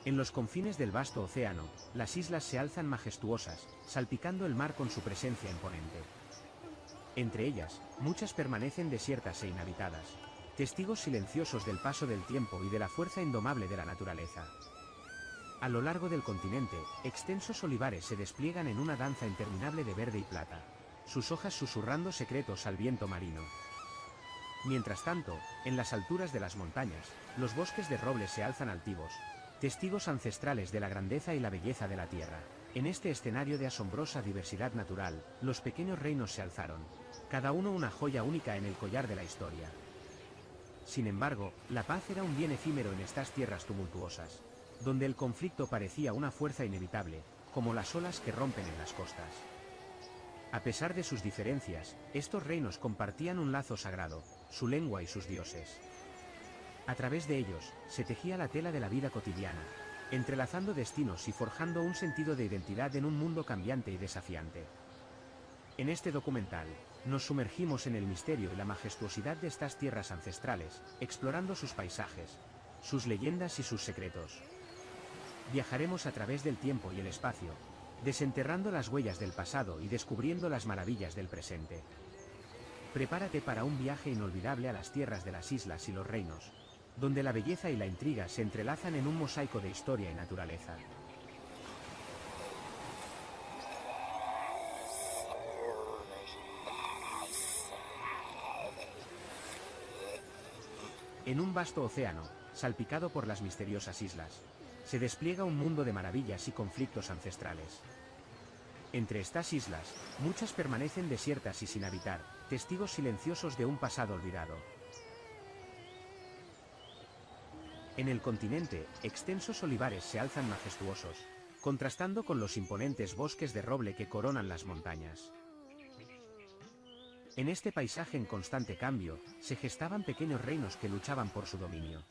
En los confines del vasto océano, las islas se alzan majestuosas, salpicando el mar con su presencia imponente. Entre ellas, muchas permanecen desiertas e inhabitadas, testigos silenciosos del paso del tiempo y de la fuerza indomable de la naturaleza. A lo largo del continente, extensos olivares se despliegan en una danza interminable de verde y plata, sus hojas susurrando secretos al viento marino. Mientras tanto, en las alturas de las montañas, los bosques de roble se alzan altivos, testigos ancestrales de la grandeza y la belleza de la tierra. En este escenario de asombrosa diversidad natural, los pequeños reinos se alzaron, cada uno una joya única en el collar de la historia. Sin embargo, la paz era un bien efímero en estas tierras tumultuosas, donde el conflicto parecía una fuerza inevitable, como las olas que rompen en las costas. A pesar de sus diferencias, estos reinos compartían un lazo sagrado, su lengua y sus dioses. A través de ellos, se tejía la tela de la vida cotidiana, entrelazando destinos y forjando un sentido de identidad en un mundo cambiante y desafiante. En este documental, nos sumergimos en el misterio y la majestuosidad de estas tierras ancestrales, explorando sus paisajes, sus leyendas y sus secretos. Viajaremos a través del tiempo y el espacio, desenterrando las huellas del pasado y descubriendo las maravillas del presente. Prepárate para un viaje inolvidable a las tierras de las islas y los reinos, donde la belleza y la intriga se entrelazan en un mosaico de historia y naturaleza. En un vasto océano, salpicado por las misteriosas islas, se despliega un mundo de maravillas y conflictos ancestrales. Entre estas islas, muchas permanecen desiertas y sin habitar, testigos silenciosos de un pasado olvidado. En el continente, extensos olivares se alzan majestuosos, contrastando con los imponentes bosques de roble que coronan las montañas. En este paisaje en constante cambio, se gestaban pequeños reinos que luchaban por su dominio.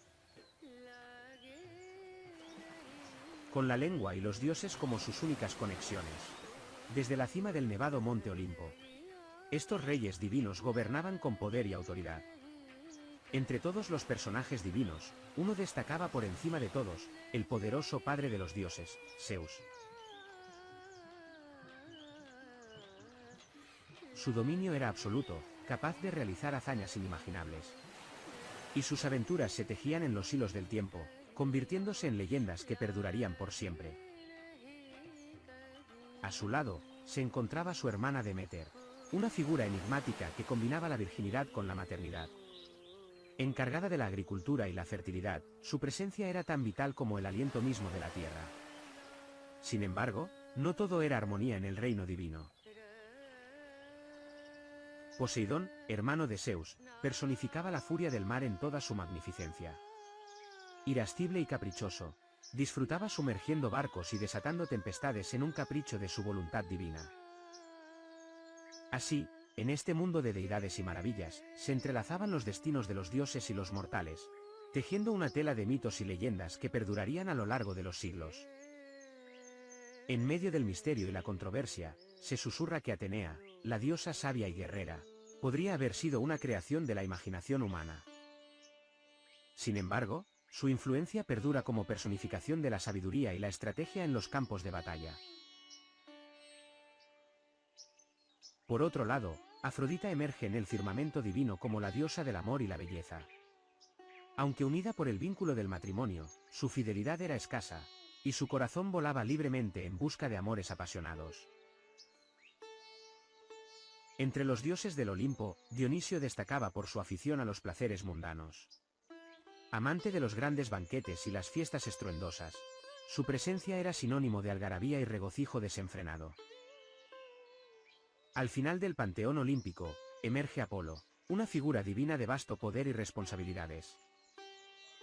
Con la lengua y los dioses como sus únicas conexiones. Desde la cima del nevado Monte Olimpo, estos reyes divinos gobernaban con poder y autoridad. Entre todos los personajes divinos, uno destacaba por encima de todos, el poderoso padre de los dioses, Zeus. Su dominio era absoluto, capaz de realizar hazañas inimaginables. Y sus aventuras se tejían en los hilos del tiempo, convirtiéndose en leyendas que perdurarían por siempre. A su lado, se encontraba su hermana Deméter, una figura enigmática que combinaba la virginidad con la maternidad. Encargada de la agricultura y la fertilidad, su presencia era tan vital como el aliento mismo de la tierra. Sin embargo, no todo era armonía en el reino divino. Poseidón, hermano de Zeus, personificaba la furia del mar en toda su magnificencia. Irascible y caprichoso, disfrutaba sumergiendo barcos y desatando tempestades en un capricho de su voluntad divina. Así, en este mundo de deidades y maravillas, se entrelazaban los destinos de los dioses y los mortales, tejiendo una tela de mitos y leyendas que perdurarían a lo largo de los siglos. En medio del misterio y la controversia, se susurra que Atenea, la diosa sabia y guerrera, podría haber sido una creación de la imaginación humana. Sin embargo, su influencia perdura como personificación de la sabiduría y la estrategia en los campos de batalla. Por otro lado, Afrodita emerge en el firmamento divino como la diosa del amor y la belleza. Aunque unida por el vínculo del matrimonio, su fidelidad era escasa, y su corazón volaba libremente en busca de amores apasionados. Entre los dioses del Olimpo, Dionisio destacaba por su afición a los placeres mundanos. Amante de los grandes banquetes y las fiestas estruendosas, su presencia era sinónimo de algarabía y regocijo desenfrenado. Al final del panteón olímpico, emerge Apolo, una figura divina de vasto poder y responsabilidades.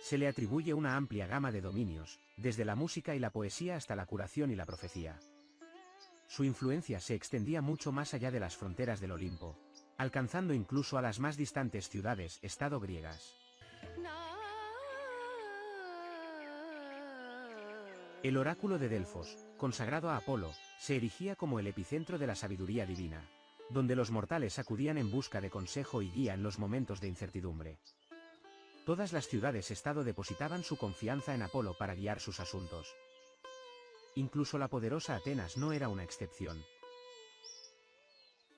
Se le atribuye una amplia gama de dominios, desde la música y la poesía hasta la curación y la profecía. Su influencia se extendía mucho más allá de las fronteras del Olimpo, alcanzando incluso a las más distantes ciudades-estado griegas. El oráculo de Delfos, consagrado a Apolo, se erigía como el epicentro de la sabiduría divina, donde los mortales acudían en busca de consejo y guía en los momentos de incertidumbre. Todas las ciudades-estado depositaban su confianza en Apolo para guiar sus asuntos. Incluso la poderosa Atenas no era una excepción.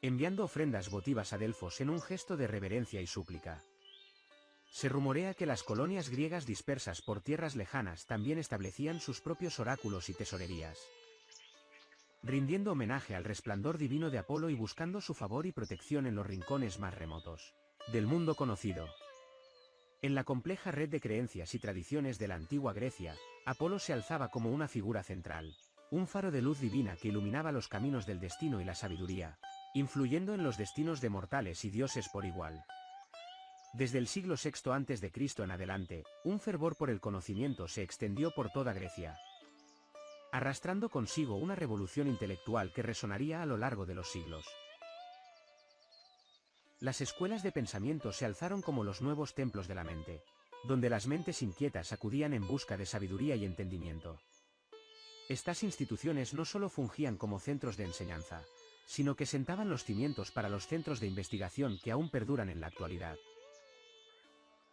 Enviando ofrendas votivas a Delfos en un gesto de reverencia y súplica. Se rumorea que las colonias griegas dispersas por tierras lejanas también establecían sus propios oráculos y tesorerías, rindiendo homenaje al resplandor divino de Apolo y buscando su favor y protección en los rincones más remotos del mundo conocido. En la compleja red de creencias y tradiciones de la antigua Grecia, Apolo se alzaba como una figura central, un faro de luz divina que iluminaba los caminos del destino y la sabiduría, influyendo en los destinos de mortales y dioses por igual. Desde el siglo VI a.C. en adelante, un fervor por el conocimiento se extendió por toda Grecia, arrastrando consigo una revolución intelectual que resonaría a lo largo de los siglos. Las escuelas de pensamiento se alzaron como los nuevos templos de la mente, donde las mentes inquietas acudían en busca de sabiduría y entendimiento. Estas instituciones no solo fungían como centros de enseñanza, sino que sentaban los cimientos para los centros de investigación que aún perduran en la actualidad.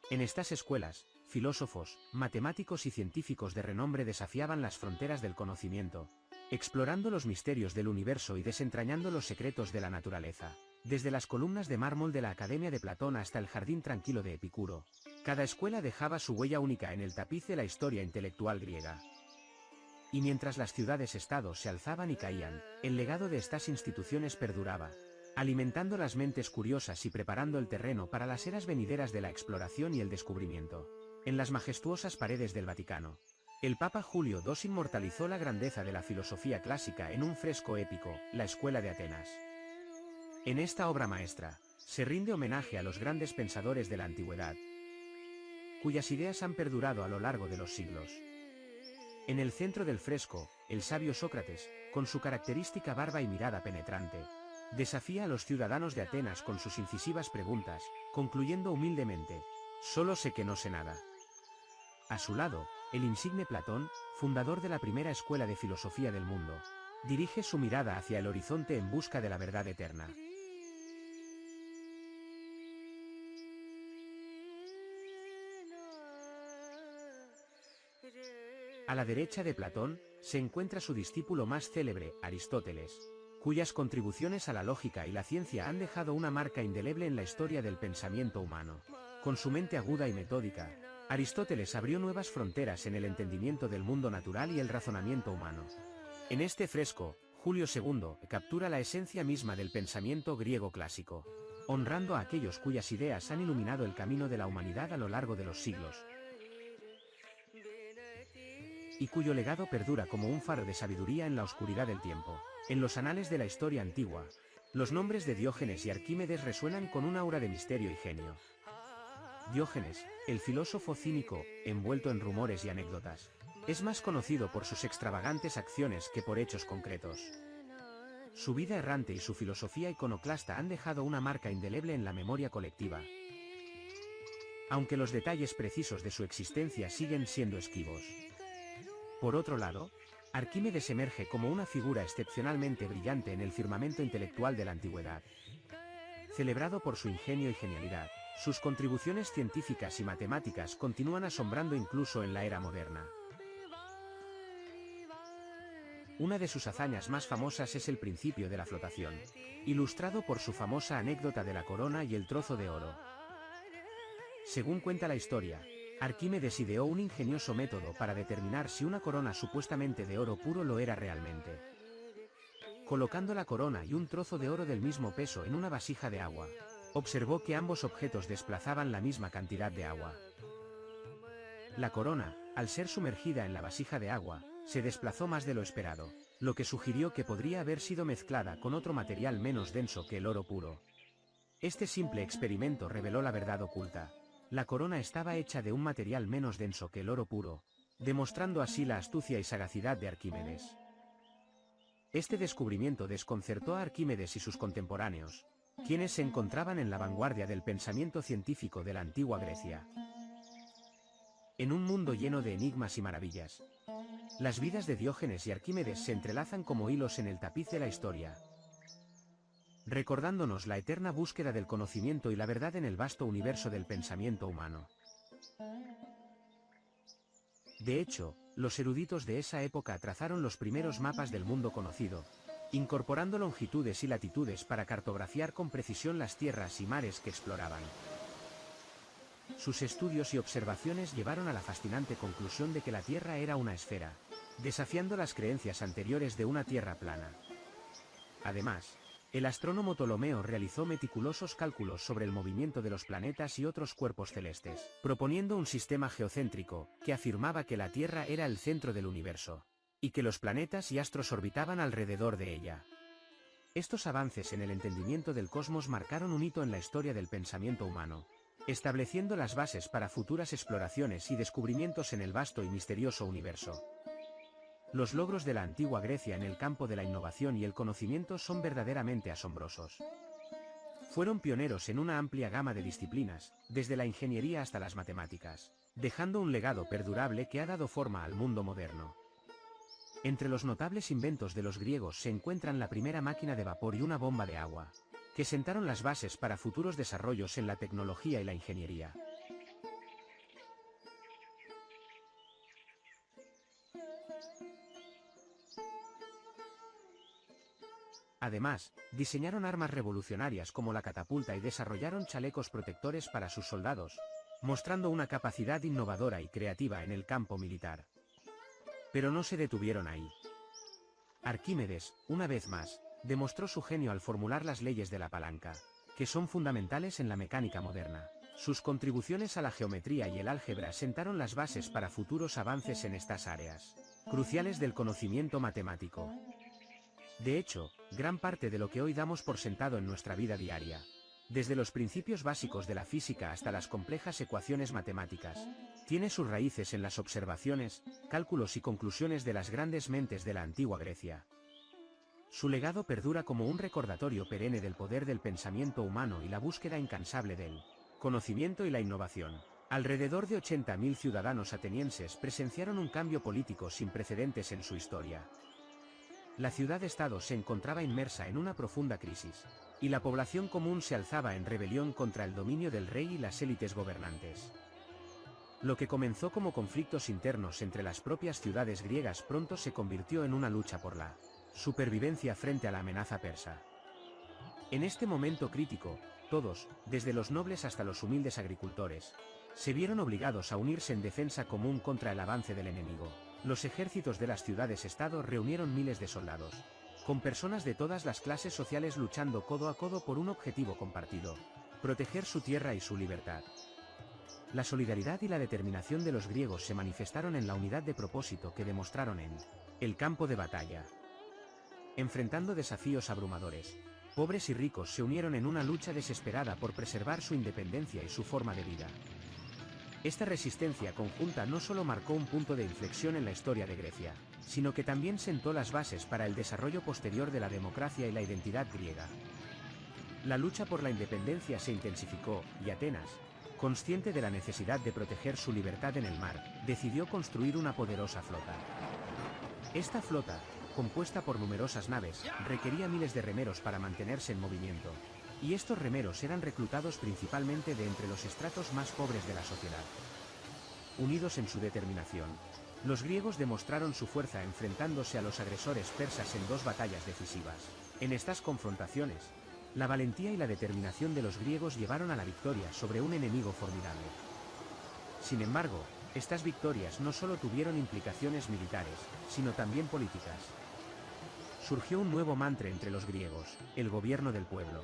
En estas escuelas, filósofos, matemáticos y científicos de renombre desafiaban las fronteras del conocimiento, explorando los misterios del universo y desentrañando los secretos de la naturaleza. Desde las columnas de mármol de la Academia de Platón hasta el jardín tranquilo de Epicuro, cada escuela dejaba su huella única en el tapiz de la historia intelectual griega. Y mientras las ciudades-estados se alzaban y caían, el legado de estas instituciones perduraba, alimentando las mentes curiosas y preparando el terreno para las eras venideras de la exploración y el descubrimiento. En las majestuosas paredes del Vaticano, el Papa Julio II inmortalizó la grandeza de la filosofía clásica en un fresco épico, La Escuela de Atenas. En esta obra maestra, se rinde homenaje a los grandes pensadores de la antigüedad, cuyas ideas han perdurado a lo largo de los siglos. En el centro del fresco, el sabio Sócrates, con su característica barba y mirada penetrante, desafía a los ciudadanos de Atenas con sus incisivas preguntas, concluyendo humildemente: «Solo sé que no sé nada». A su lado, el insigne Platón, fundador de la primera escuela de filosofía del mundo, dirige su mirada hacia el horizonte en busca de la verdad eterna. A la derecha de Platón, se encuentra su discípulo más célebre, Aristóteles, cuyas contribuciones a la lógica y la ciencia han dejado una marca indeleble en la historia del pensamiento humano. Con su mente aguda y metódica, Aristóteles abrió nuevas fronteras en el entendimiento del mundo natural y el razonamiento humano. En este fresco, Julio II captura la esencia misma del pensamiento griego clásico, honrando a aquellos cuyas ideas han iluminado el camino de la humanidad a lo largo de los siglos, y cuyo legado perdura como un faro de sabiduría en la oscuridad del tiempo. En los anales de la historia antigua, los nombres de Diógenes y Arquímedes resuenan con un aura de misterio y genio. Diógenes, el filósofo cínico, envuelto en rumores y anécdotas, es más conocido por sus extravagantes acciones que por hechos concretos. Su vida errante y su filosofía iconoclasta han dejado una marca indeleble en la memoria colectiva, aunque los detalles precisos de su existencia siguen siendo esquivos. Por otro lado, Arquímedes emerge como una figura excepcionalmente brillante en el firmamento intelectual de la antigüedad. Celebrado por su ingenio y genialidad, sus contribuciones científicas y matemáticas continúan asombrando incluso en la era moderna. Una de sus hazañas más famosas es el principio de la flotación, ilustrado por su famosa anécdota de la corona y el trozo de oro. Según cuenta la historia, Arquímedes ideó un ingenioso método para determinar si una corona supuestamente de oro puro lo era realmente. Colocando la corona y un trozo de oro del mismo peso en una vasija de agua, observó que ambos objetos desplazaban la misma cantidad de agua. La corona, al ser sumergida en la vasija de agua, se desplazó más de lo esperado, lo que sugirió que podría haber sido mezclada con otro material menos denso que el oro puro. Este simple experimento reveló la verdad oculta. La corona estaba hecha de un material menos denso que el oro puro, demostrando así la astucia y sagacidad de Arquímedes. Este descubrimiento desconcertó a Arquímedes y sus contemporáneos, quienes se encontraban en la vanguardia del pensamiento científico de la antigua Grecia. En un mundo lleno de enigmas y maravillas, las vidas de Diógenes y Arquímedes se entrelazan como hilos en el tapiz de la historia, recordándonos la eterna búsqueda del conocimiento y la verdad en el vasto universo del pensamiento humano. De hecho, los eruditos de esa época trazaron los primeros mapas del mundo conocido, incorporando longitudes y latitudes para cartografiar con precisión las tierras y mares que exploraban. Sus estudios y observaciones llevaron a la fascinante conclusión de que la Tierra era una esfera, desafiando las creencias anteriores de una Tierra plana. Además, el astrónomo Ptolomeo realizó meticulosos cálculos sobre el movimiento de los planetas y otros cuerpos celestes, proponiendo un sistema geocéntrico, que afirmaba que la Tierra era el centro del universo, y que los planetas y astros orbitaban alrededor de ella. Estos avances en el entendimiento del cosmos marcaron un hito en la historia del pensamiento humano, estableciendo las bases para futuras exploraciones y descubrimientos en el vasto y misterioso universo. Los logros de la antigua Grecia en el campo de la innovación y el conocimiento son verdaderamente asombrosos. Fueron pioneros en una amplia gama de disciplinas, desde la ingeniería hasta las matemáticas, dejando un legado perdurable que ha dado forma al mundo moderno. Entre los notables inventos de los griegos se encuentran la primera máquina de vapor y una bomba de agua, que sentaron las bases para futuros desarrollos en la tecnología y la ingeniería. Además, diseñaron armas revolucionarias como la catapulta y desarrollaron chalecos protectores para sus soldados, mostrando una capacidad innovadora y creativa en el campo militar. Pero no se detuvieron ahí. Arquímedes, una vez más, demostró su genio al formular las leyes de la palanca, que son fundamentales en la mecánica moderna. Sus contribuciones a la geometría y el álgebra sentaron las bases para futuros avances en estas áreas, cruciales del conocimiento matemático. De hecho, gran parte de lo que hoy damos por sentado en nuestra vida diaria, desde los principios básicos de la física hasta las complejas ecuaciones matemáticas, tiene sus raíces en las observaciones, cálculos y conclusiones de las grandes mentes de la antigua Grecia. Su legado perdura como un recordatorio perenne del poder del pensamiento humano y la búsqueda incansable del conocimiento y la innovación. Alrededor de 80.000 ciudadanos atenienses presenciaron un cambio político sin precedentes en su historia. La ciudad-estado se encontraba inmersa en una profunda crisis, y la población común se alzaba en rebelión contra el dominio del rey y las élites gobernantes. Lo que comenzó como conflictos internos entre las propias ciudades griegas pronto se convirtió en una lucha por la supervivencia frente a la amenaza persa. En este momento crítico, todos, desde los nobles hasta los humildes agricultores, se vieron obligados a unirse en defensa común contra el avance del enemigo. Los ejércitos de las ciudades-estado reunieron miles de soldados, con personas de todas las clases sociales luchando codo a codo por un objetivo compartido: proteger su tierra y su libertad. La solidaridad y la determinación de los griegos se manifestaron en la unidad de propósito que demostraron en el campo de batalla. Enfrentando desafíos abrumadores, pobres y ricos se unieron en una lucha desesperada por preservar su independencia y su forma de vida. Esta resistencia conjunta no solo marcó un punto de inflexión en la historia de Grecia, sino que también sentó las bases para el desarrollo posterior de la democracia y la identidad griega. La lucha por la independencia se intensificó, y Atenas, consciente de la necesidad de proteger su libertad en el mar, decidió construir una poderosa flota. Esta flota, compuesta por numerosas naves, requería miles de remeros para mantenerse en movimiento, y estos remeros eran reclutados principalmente de entre los estratos más pobres de la sociedad. Unidos en su determinación, los griegos demostraron su fuerza enfrentándose a los agresores persas en dos batallas decisivas. En estas confrontaciones, la valentía y la determinación de los griegos llevaron a la victoria sobre un enemigo formidable. Sin embargo, estas victorias no solo tuvieron implicaciones militares, sino también políticas. Surgió un nuevo mantra entre los griegos: el gobierno del pueblo.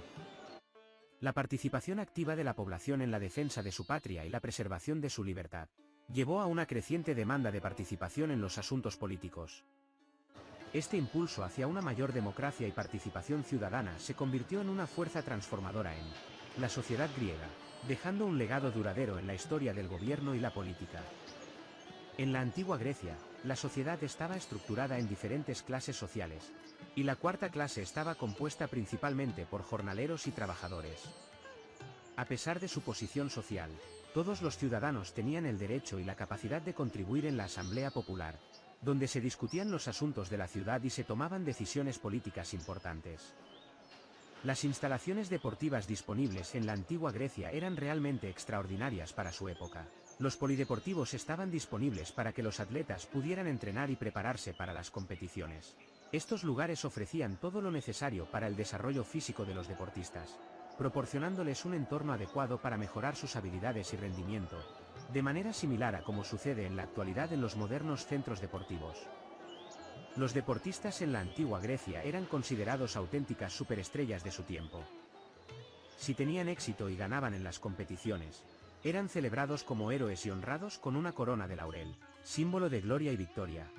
La participación activa de la población en la defensa de su patria y la preservación de su libertad llevó a una creciente demanda de participación en los asuntos políticos. Este impulso hacia una mayor democracia y participación ciudadana se convirtió en una fuerza transformadora en la sociedad griega, dejando un legado duradero en la historia del gobierno y la política. En la antigua Grecia, la sociedad estaba estructurada en diferentes clases sociales, y la cuarta clase estaba compuesta principalmente por jornaleros y trabajadores. A pesar de su posición social, todos los ciudadanos tenían el derecho y la capacidad de contribuir en la Asamblea Popular, donde se discutían los asuntos de la ciudad y se tomaban decisiones políticas importantes. Las instalaciones deportivas disponibles en la antigua Grecia eran realmente extraordinarias para su época. Los polideportivos estaban disponibles para que los atletas pudieran entrenar y prepararse para las competiciones. Estos lugares ofrecían todo lo necesario para el desarrollo físico de los deportistas, proporcionándoles un entorno adecuado para mejorar sus habilidades y rendimiento, de manera similar a como sucede en la actualidad en los modernos centros deportivos. Los deportistas en la antigua Grecia eran considerados auténticas superestrellas de su tiempo. Si tenían éxito y ganaban en las competiciones, eran celebrados como héroes y honrados con una corona de laurel, símbolo de gloria y victoria.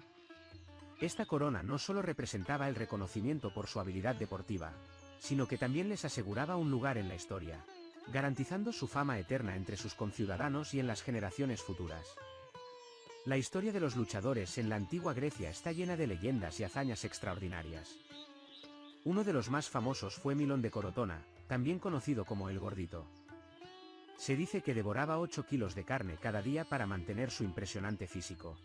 Esta corona no solo representaba el reconocimiento por su habilidad deportiva, sino que también les aseguraba un lugar en la historia, garantizando su fama eterna entre sus conciudadanos y en las generaciones futuras. La historia de los luchadores en la antigua Grecia está llena de leyendas y hazañas extraordinarias. Uno de los más famosos fue Milón de Corotona, también conocido como el Gordito. Se dice que devoraba 8 kilos de carne cada día para mantener su impresionante físico.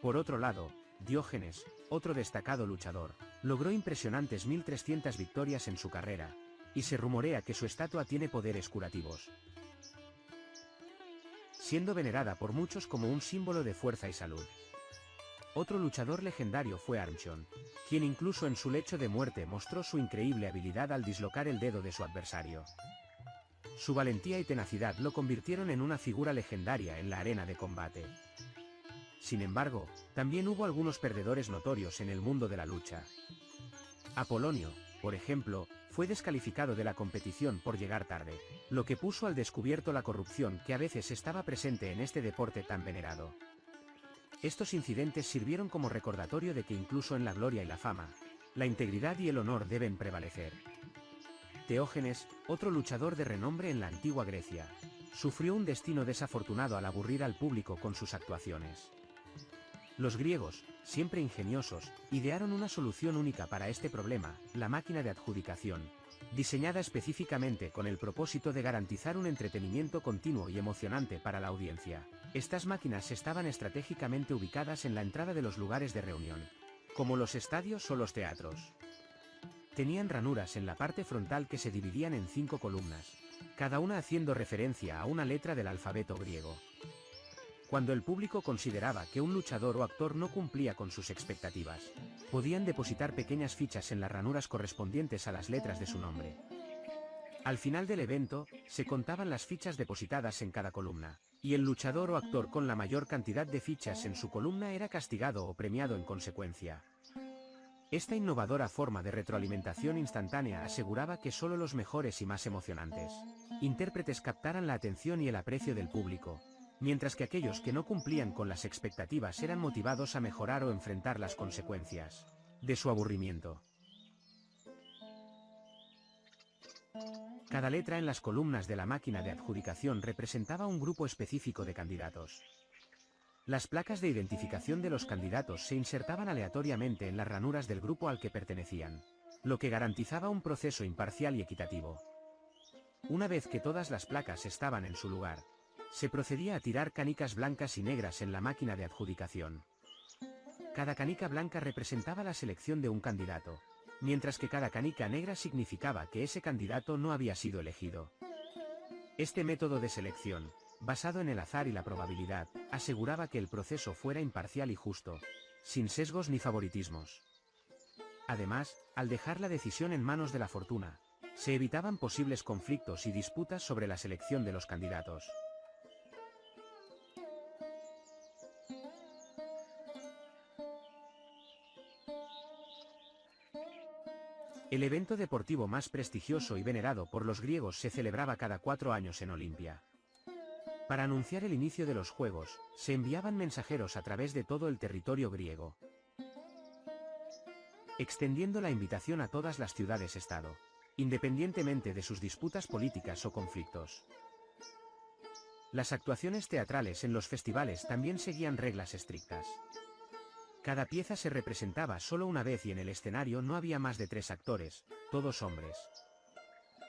Por otro lado, Diógenes, otro destacado luchador, logró impresionantes 1300 victorias en su carrera, y se rumorea que su estatua tiene poderes curativos, siendo venerada por muchos como un símbolo de fuerza y salud. Otro luchador legendario fue Armstrong, quien incluso en su lecho de muerte mostró su increíble habilidad al dislocar el dedo de su adversario. Su valentía y tenacidad lo convirtieron en una figura legendaria en la arena de combate. Sin embargo, también hubo algunos perdedores notorios en el mundo de la lucha. Apolonio, por ejemplo, fue descalificado de la competición por llegar tarde, lo que puso al descubierto la corrupción que a veces estaba presente en este deporte tan venerado. Estos incidentes sirvieron como recordatorio de que incluso en la gloria y la fama, la integridad y el honor deben prevalecer. Teógenes, otro luchador de renombre en la antigua Grecia, sufrió un destino desafortunado al aburrir al público con sus actuaciones. Los griegos, siempre ingeniosos, idearon una solución única para este problema, la máquina de adjudicación, diseñada específicamente con el propósito de garantizar un entretenimiento continuo y emocionante para la audiencia. Estas máquinas estaban estratégicamente ubicadas en la entrada de los lugares de reunión, como los estadios o los teatros. Tenían ranuras en la parte frontal que se dividían en 5 columnas, cada una haciendo referencia a una letra del alfabeto griego. Cuando el público consideraba que un luchador o actor no cumplía con sus expectativas, podían depositar pequeñas fichas en las ranuras correspondientes a las letras de su nombre. Al final del evento, se contaban las fichas depositadas en cada columna, y el luchador o actor con la mayor cantidad de fichas en su columna era castigado o premiado en consecuencia. Esta innovadora forma de retroalimentación instantánea aseguraba que solo los mejores y más emocionantes intérpretes captaran la atención y el aprecio del público, mientras que aquellos que no cumplían con las expectativas eran motivados a mejorar o enfrentar las consecuencias de su aburrimiento. Cada letra en las columnas de la máquina de adjudicación representaba un grupo específico de candidatos. Las placas de identificación de los candidatos se insertaban aleatoriamente en las ranuras del grupo al que pertenecían, lo que garantizaba un proceso imparcial y equitativo. Una vez que todas las placas estaban en su lugar, se procedía a tirar canicas blancas y negras en la máquina de adjudicación. Cada canica blanca representaba la selección de un candidato, mientras que cada canica negra significaba que ese candidato no había sido elegido. Este método de selección, basado en el azar y la probabilidad, aseguraba que el proceso fuera imparcial y justo, sin sesgos ni favoritismos. Además, al dejar la decisión en manos de la fortuna, se evitaban posibles conflictos y disputas sobre la selección de los candidatos. El evento deportivo más prestigioso y venerado por los griegos se celebraba cada 4 años en Olimpia. Para anunciar el inicio de los Juegos, se enviaban mensajeros a través de todo el territorio griego, extendiendo la invitación a todas las ciudades-estado, independientemente de sus disputas políticas o conflictos. Las actuaciones teatrales en los festivales también seguían reglas estrictas. Cada pieza se representaba solo una vez y en el escenario no había más de 3 actores, todos hombres.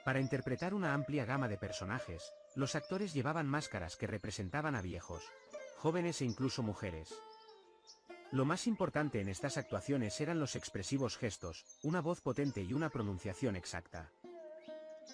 Para interpretar una amplia gama de personajes, los actores llevaban máscaras que representaban a viejos, jóvenes e incluso mujeres. Lo más importante en estas actuaciones eran los expresivos gestos, una voz potente y una pronunciación exacta.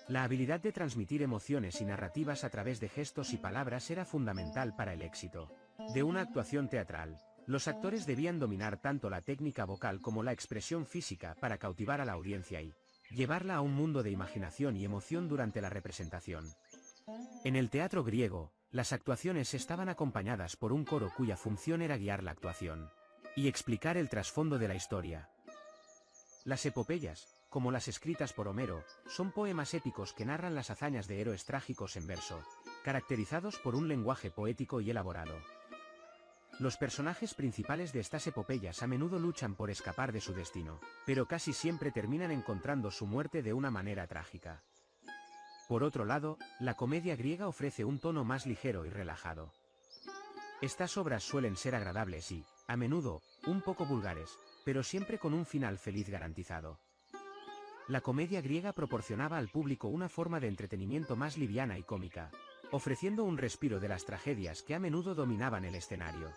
La habilidad de transmitir emociones y narrativas a través de gestos y palabras era fundamental para el éxito de una actuación teatral. Los actores debían dominar tanto la técnica vocal como la expresión física para cautivar a la audiencia y llevarla a un mundo de imaginación y emoción durante la representación. En el teatro griego, las actuaciones estaban acompañadas por un coro cuya función era guiar la actuación y explicar el trasfondo de la historia. Las epopeyas, como las escritas por Homero, son poemas épicos que narran las hazañas de héroes trágicos en verso, caracterizados por un lenguaje poético y elaborado. Los personajes principales de estas epopeyas a menudo luchan por escapar de su destino, pero casi siempre terminan encontrando su muerte de una manera trágica. Por otro lado, la comedia griega ofrece un tono más ligero y relajado. Estas obras suelen ser agradables y, a menudo, un poco vulgares, pero siempre con un final feliz garantizado. La comedia griega proporcionaba al público una forma de entretenimiento más liviana y cómica, ofreciendo un respiro de las tragedias que a menudo dominaban el escenario.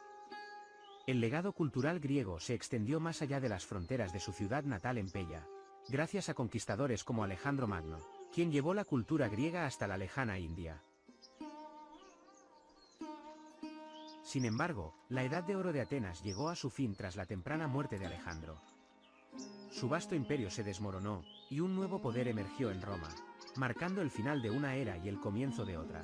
El legado cultural griego se extendió más allá de las fronteras de su ciudad natal en Peya, gracias a conquistadores como Alejandro Magno, quien llevó la cultura griega hasta la lejana India. Sin embargo, la Edad de Oro de Atenas llegó a su fin tras la temprana muerte de Alejandro. Su vasto imperio se desmoronó, y un nuevo poder emergió en Roma, marcando el final de una era y el comienzo de otra.